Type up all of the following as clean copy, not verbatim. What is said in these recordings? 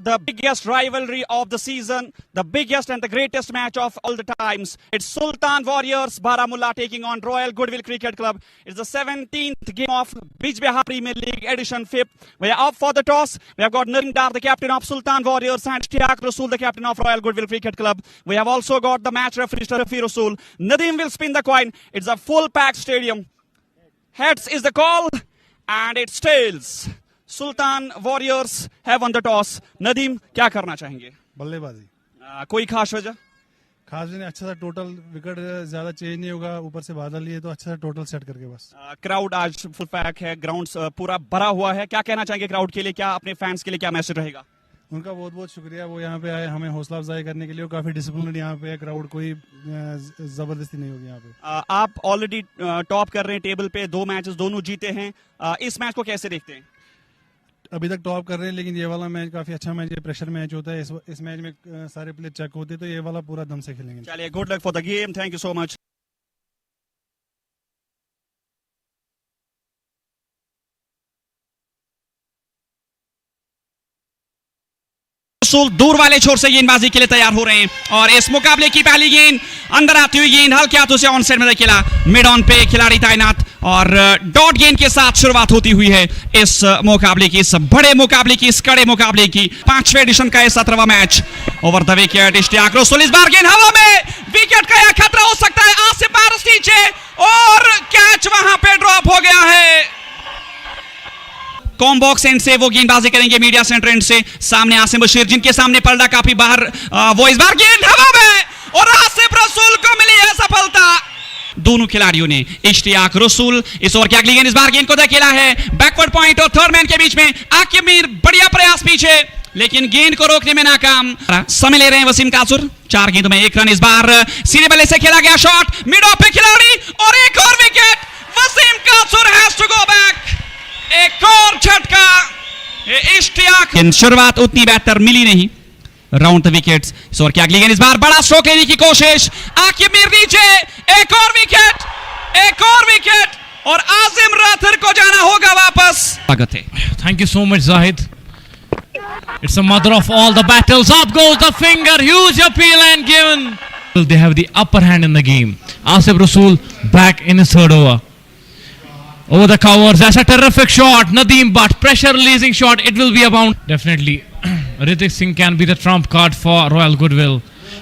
The biggest rivalry of the season, the biggest and the greatest match of all the times. It's Sultan Warriors Baramulla taking on Royal Goodwill Cricket Club. It's the 17th game of Bijbehar Premier League edition 5th. We are up for the toss. We have got Nadeem Dar, the captain of Sultan Warriors, and Ishtiaq Rasool, the captain of Royal Goodwill Cricket Club. We have also got the match referee, Rafi Rasool. Nadeem will spin the coin. It's a full-packed stadium. Heads is the call, and it's tails. Sultan warriors have one the toss. Nadeem, क्या करना चाहेंगे? बल्लेबाजी. कोई खास वजह? खास नहीं, अच्छा सा टोटल विकेट ज्यादा चेंज नहीं होगा, ऊपर से बादल लिए तो अच्छा सा टोटल सेट करके बस. क्राउड आज फुल पैक है, ग्राउंड पूरा भरा हुआ है. क्या कहना चाहेंगे क्राउड के लिए? क्या अपने फैंस के लिए क्या मैसेज रहेगा? उनका बहुत बहुत शुक्रिया, वो यहाँ पे आए हमें हौसला अफजाई करने के लिए. काफी डिसिप्लिन यहाँ पे है क्राउड, कोई जबरदस्ती नहीं होगी यहाँ पे. आप ऑलरेडी टॉप कर रहे हैं टेबल पे, 2 मैचेस दोनों जीते हैं. इस मैच को कैसे देखते हैं? अभी तक टॉप कर रहे हैं, लेकिन ये वाला मैच काफी अच्छा मैच है, प्रेशर मैच होता है. इस मैच में सारे प्लेयर चेक होते हैं, तो ये वाला पूरा दम से खेलेंगे. चलिए, good luck for the game. Thank you so much. दूर वाले छोर से गेंदबाजी के लिए तैयार हो रहे हैं और इस मुकाबले की पहली गेंद अंदर आती हुई गेंद हल्के हाथों से ऑन साइड में खेला. मिड ऑन पे खिलाड़ी तैनात और डॉट गेंद के साथ शुरुआत होती हुई है इस मुकाबले की, इस बड़े मुकाबले की, इस कड़े मुकाबले की. 5वें एडिशन का 17वां match. Over the wicket Ishtiaq Rasool. इस बार गेंद हवा में, विकेट का यह खतरा हो सकता है. आसिफ बारिश नीचे और कैच वहां पे ड्रॉप हो गया है. कॉम बॉक्स एंड से वो गेंदबाजी करेंगे मीडिया सेंटर एंड से. सामने आसिम बशीर, जिनके सामने पर्दा काफी बाहर. वो इस बार गेंद हवा में और आसिफ रसूल को मिली है सफलता. दोनों खिलाड़ियों ने, इश्तियाक रसूल इस ओवर की अगली गेंद, इस बार गेंद को धकेला है बैकवर्ड पॉइंट और थर्ड मैन के बीच में. आकिब मीर, बढ़िया प्रयास पीछे, लेकिन गेंद को रोकने में नाकाम. समय ले रहे हैं वसीम कासुर. 4 गेंदों में 1 रन. इस बार सीधे बल्ले से खेला गया शॉट, मिड ऑफ पे खिलाड़ी और एक और wicket. Wasim Kasur has to go back. एक और झटका. इश्तियाक, शुरुआत उतनी बेहतर मिली नहीं. Round the wickets. इस ओवर की अगली गेंद, इस बार बड़ा स्ट्रोक लेने की कोशिश. आकिब मीर नीचे, एक और विकेट, एक और विकेट और आजिम राथर को जाना होगा वापस. स्वागत है. Thank you so much, Zahid. It's the mother of all the battles. Up goes the finger, huge appeal and given. They have the upper hand in the game. Asif Rasool back in his third over. Over the covers, that's a terrific shot. Nadeem Butt, pressure releasing shot. It will be a bound. Definitely, Ritik Singh can be the trump card for Royal Goodwill.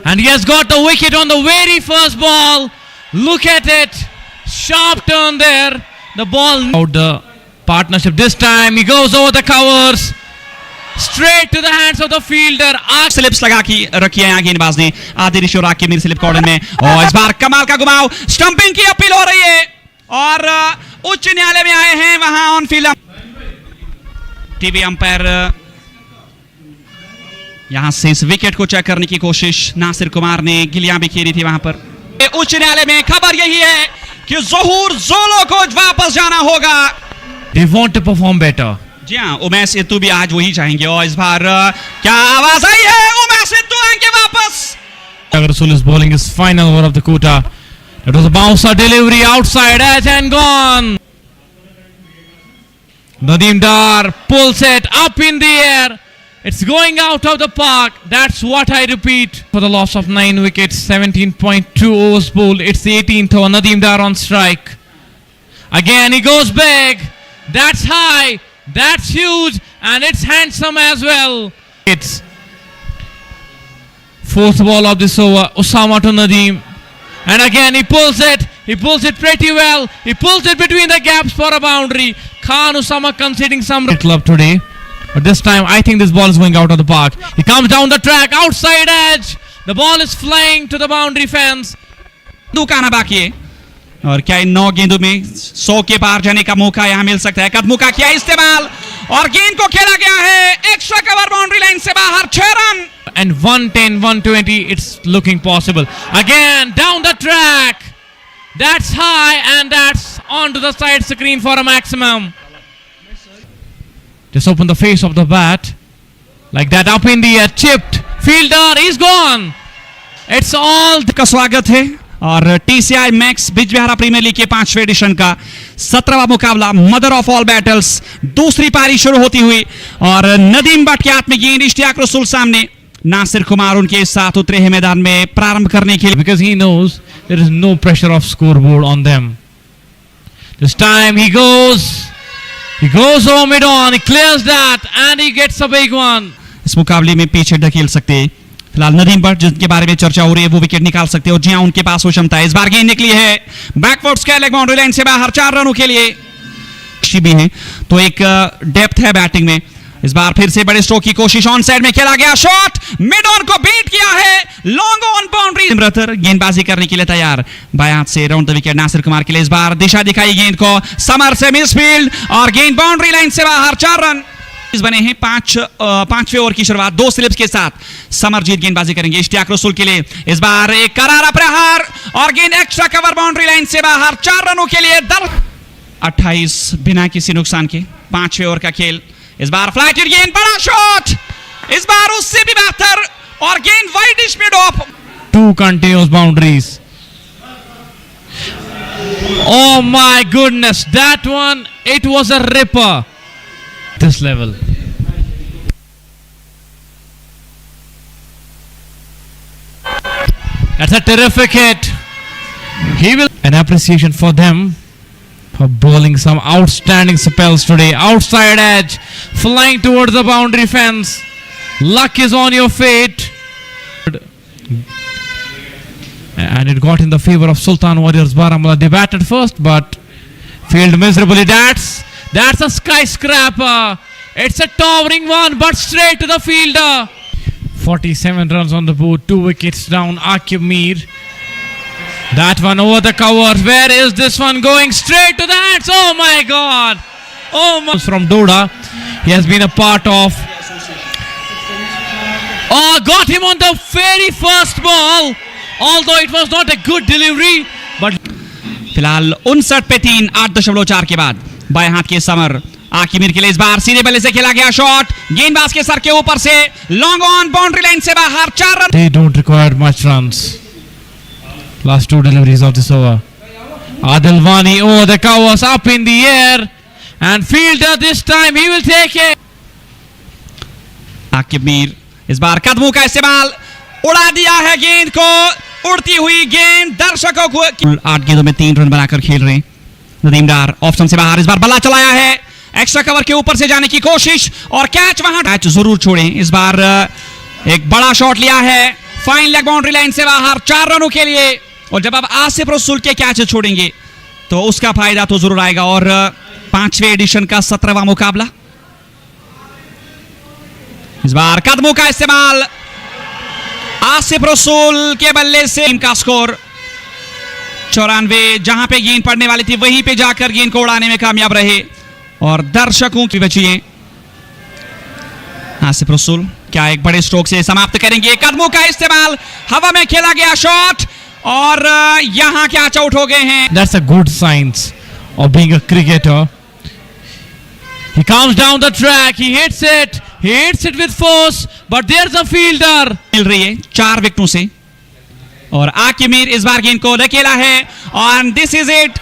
And he has got the wicket on the very first ball. Look at it. Sharp turn there. The ball out the partnership. This time he goes over the covers. Straight to the hands of the fielder. Slips लगा की रखी है गेंदबाज ने. आदिल और Aqib Mir slip corner में. और इस बार कमाल का घुमाव. स्टंपिंग की अपील हो रही है और उच्च न्यायालय में आए हैं वहां ऑन फील्ड टीवी अंपायर. यहां से इस विकेट को चेक करने की कोशिश नासिर कुमार ने गिलियां भी खेली थी वहां पर. उच्च न्यायालय में खबर यही है कि ज़ोहूर जोलो को वापस जाना होगा. They want to perform better. जी हाँ, उमेश सिद्धू भी आज वही चाहेंगे. और इस बार क्या आवाज आई है? उमेश सिद्धू आएंगे वापस. Rasool is bowling his final over of the quota. It was a bouncer delivery outside edge and gone. Nadeem Dar pulls it up in the air. It's going out of the park. That's what I repeat. For the loss of 9 wickets, 17.2 overs bowled. It's the 18th over. Nadeem Dar on strike. Again he goes big. That's high. That's huge. And it's handsome as well. It's 4th ball of this over. Usama to Nadeem. And again he pulls it. He pulls it pretty well. He pulls it between the gaps for a boundary. Khan Usama conceding some club today. But this time I think this ball is going out of the park. He comes down the track, outside edge. The ball is flying to the boundary fence. दुकाना बाकी है और क्या इन 9 गेंदों में 100 के पार जाने का मौका यहां मिल सकता है. कदमों का किया इस्तेमाल और गेंद को खेला गया है एक्स्ट्रा कवर बाउंड्री लाइन से बाहर. 6 run. And 110, 120, it's looking possible. Again, down the track. That's high and that's onto the side screen for a maximum. Just open the face of the bat. Like that, up in the air, chipped. Fielder, he's gone. It's all. का स्वागत है और TCI max Bijbehara premiere league के 5वें edition का 17वां मुकाबला, mother of all battles. दूसरी पारी शुरू होती हुई और नदीम भट्ट के हाथ में गेंद, इश्तियाक रसूल सामने, नासिर कुमार उनके साथ उतरे हैं मैदान में प्रारंभ करने के लिए, because he knows there is no pressure of scoreboard on them. This time he goes over mid on, he clears that and he gets a big one. इस मुकाबले में पीछे ढकेल सकते हैं फिलहाल नदीम भट्ट, जिनके बारे में चर्चा हो रही है, वो विकेट निकाल सकते हैं और जी हां, उनके पास वो क्षमता है। इस बार गेंद निकली है backward square leg, boundary line से बाहर, 4 रनों के लिए भी है, तो एक डेप्थ है बैटिंग में। इस बार फिर से बड़े स्ट्रोक की कोशिश, ऑन साइड में खेला गया शॉट, मिड ऑन को बीट किया है, लॉन्ग ऑन बाउंड्री। इमरतर गेंदबाजी करने के लिए तैयार, बाएं हाथ से round the wicket Nasir Kumar के लिए। इस बार दिशा दिखाई गेंद को, समर से मिसफील्ड और गेंद बाउंड्री लाइन से बाहर, 4 रन बने हैं। 5वें ओवर की शुरुआत 2 स्लिप्स के साथ समरजीत गेंदबाजी करेंगे इश्तियाक रसूल के लिए। इस बार एक करारा प्रहार और गेंद एक्स्ट्रा कवर, बाउंड्री लाइन से बाहर, 4 रनों के लिए 28 बिना किसी नुकसान के 5वें ओवर का खेल। इस बार फ्लाइटेड गेंद, बड़ा शॉट, इस बार उससे भी बेहतर और गेंद widish mid of. 2 continuous boundaries. Oh my goodness, that one, it was a ripper. This level. That's a terrific hit. He will an appreciation for them for bowling some outstanding spells today. Outside edge, flying towards the boundary fence. Luck is on your fate. And it got in the favor of Sultan Warriors Baramulla. They batted first but failed miserably. That's a skyscraper. It's a towering one but straight to the fielder. 47 runs on the board, 2 wickets down. Aqib Mir. That one over the covers. Where is this one going? Straight to the hands. Oh my God. Oh my. From Doda. He has been a part of. Oh, got him on the very first ball. Although it was not a good delivery. But फिलहाल 59 पे 3, 8.4 के बाद बाएं हाथ के summer आकिमिर के लिए। इस बार सीधे बल्ले से खेला गया शॉट, गेंदबाज के सर के ऊपर से लॉन्ग ऑन, बाउंड्री लाइन से बाहर, 4 run. They don't require much runs. Last 2 deliveries of this over. Adil Wani, oh, the cow was up in the air and fielder this time he will take it. Aqib Mir इस बार कदमों का इस्तेमाल, उड़ा दिया है गेंद को, उड़ती हुई गेंद दर्शकों को। 8 गेंदों में 3 रन बनाकर खेल रहे हैं नदीम डार, ऑप्शन से बाहर। इस बार बल्ला चलाया है, एक्स्ट्रा कवर के ऊपर से जाने की कोशिश और कैच, वहां कैच जरूर छोड़े। इस बार एक बड़ा शॉट लिया है, फाइन लेग, बाउंड्री लाइन से बाहर, 4 रनों के लिए। और जब आप आसिफ रसूल के कैच छोड़ेंगे तो उसका फायदा तो जरूर आएगा। और 5वें एडिशन का 17वां मुकाबला। इस बार कदमों का इस्तेमाल, आसिफ रसूल के बल्ले से टीम का स्कोर 94। जहां पे गेंद पड़ने वाली थी वहीं पे जाकर गेंद को उड़ाने में कामयाब रहे और दर्शकों की बचिए। आसिफ रसूल क्या एक बड़े स्ट्रोक से समाप्त करेंगे। कदमों का इस्तेमाल, हवा में खेला गया शॉट और यहां कैच आउट हो गए हैं। That's a good signs of being a cricketer. He comes down the track, he hits it with force, but there's a fielder. मिल रही है 4 विकेटों से और आकिमिर इस बार गेंद को धकेला है और दिस इज इट,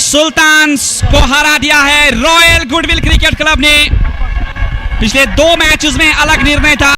सुल्तान को हरा दिया है रॉयल गुडविल क्रिकेट क्लब ने। पिछले 2 मैचेस में अलग निर्णय था।